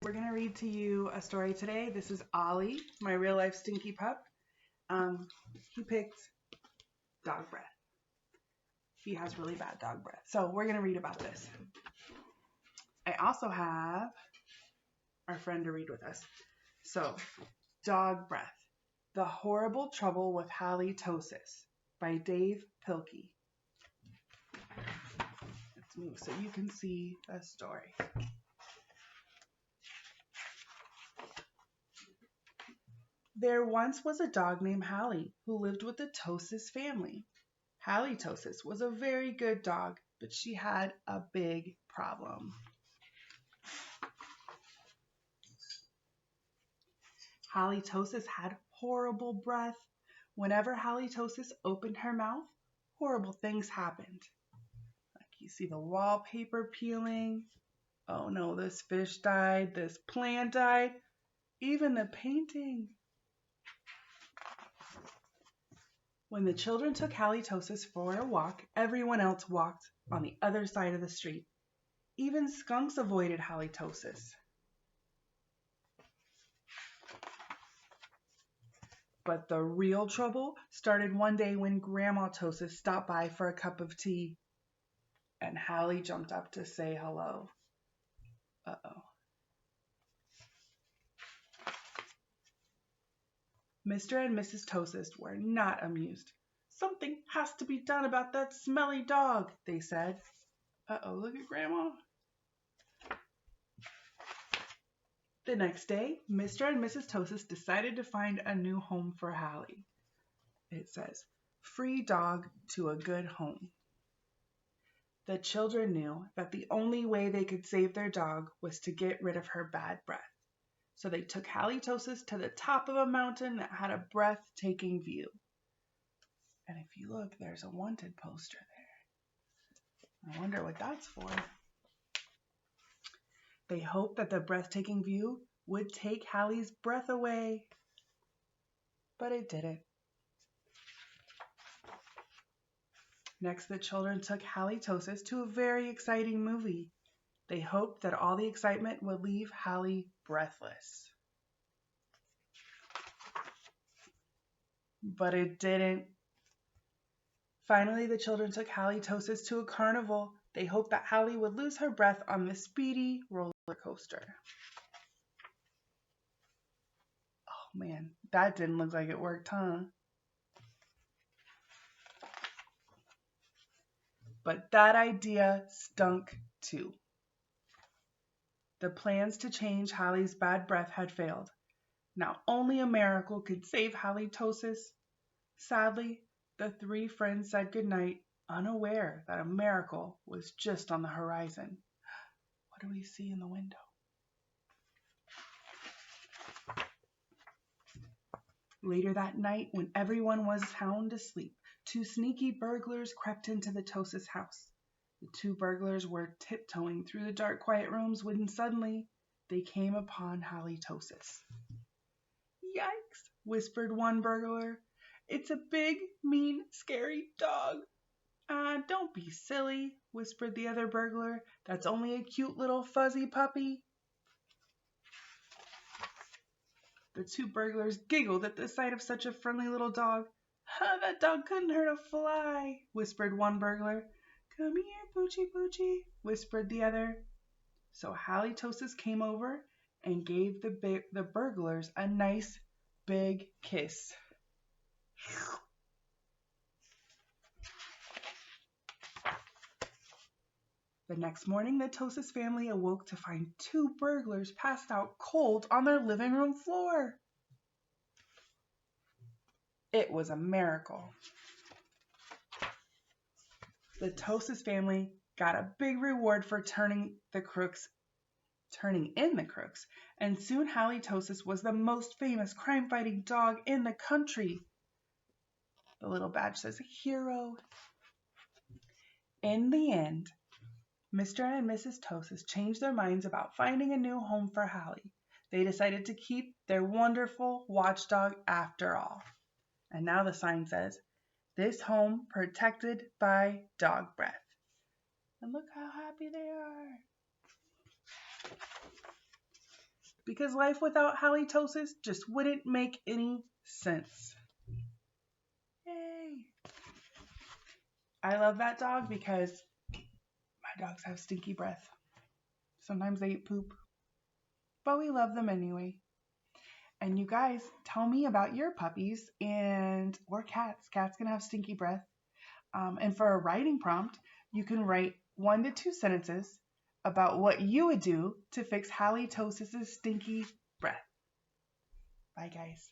We're going to read to you a story today. This is Ollie, my real life stinky pup. He picked dog breath. He has really bad dog breath. So we're going to read about this. I also have our friend to read with us. So, Dog Breath, The Horrible Trouble with Hally Tosis by Dan Pilkey. Let's move so you can see the story. There once was a dog named Hally who lived with the Tosis family. Hally Tosis was a very good dog, but she had a big problem. Hally Tosis had horrible breath. Whenever Hally Tosis opened her mouth, horrible things happened. Like you see the wallpaper peeling. Oh no, this fish died. This plant died. Even the painting. When the children took Hally Tosis for a walk, everyone else walked on the other side of the street. Even skunks avoided Hally Tosis. But the real trouble started one day when Grandma Tosis stopped by for a cup of tea, and Hally jumped up to say hello. Uh-oh. Mr. and Mrs. Tosis were not amused. Something has to be done about that smelly dog, they said. Uh-oh, look at Grandma. The next day, Mr. and Mrs. Tosis decided to find a new home for Hally. It says, free dog to a good home. The children knew that the only way they could save their dog was to get rid of her bad breath. So they took Hally Tosis to the top of a mountain that had a breathtaking view. And if you look, there's a wanted poster there. I wonder what that's for. They hoped that the breathtaking view would take Hally's breath away, but it didn't. Next, the children took Hally Tosis to a very exciting movie. They hoped that all the excitement would leave Hally breathless. But it didn't. Finally, the children took Hally Tosis to a carnival. They hoped that Hally would lose her breath on the speedy roller coaster. Oh man, that didn't look like it worked, huh? But that idea stunk too. The plans to change Hally's bad breath had failed. Now only a miracle could save Hally Tosis. Sadly, the three friends said goodnight, unaware that a miracle was just on the horizon. What do we see in the window? Later that night, when everyone was sound asleep, two sneaky burglars crept into the Tosis house. The two burglars were tiptoeing through the dark, quiet rooms when suddenly they came upon Hally Tosis. Yikes, whispered one burglar. It's a big, mean, scary dog. Don't be silly, whispered the other burglar. That's only a cute little fuzzy puppy. The two burglars giggled at the sight of such a friendly little dog. That dog couldn't hurt a fly, whispered one burglar. Come here, Poochie Poochie, whispered the other. So Hally Tosis came over and gave the burglars a nice big kiss. The next morning, the Tosis family awoke to find two burglars passed out cold on their living room floor. It was a miracle. The Tosis family got a big reward for turning in the crooks, and soon Hally Tosis was the most famous crime-fighting dog in the country. The little badge says hero. In the end, Mr. and Mrs. Tosis changed their minds about finding a new home for Hally. They decided to keep their wonderful watchdog after all. And now the sign says, this home protected by dog breath. And look how happy they are. because life without Hally Tosis just wouldn't make any sense. Yay! I love that dog because my dogs have stinky breath. Sometimes they eat poop, but we love them anyway. And you guys, tell me about your puppies or cats. Cats can have stinky breath. And for a writing prompt, you can write 1 to 2 sentences about what you would do to fix Hally Tosis's stinky breath. Bye, guys.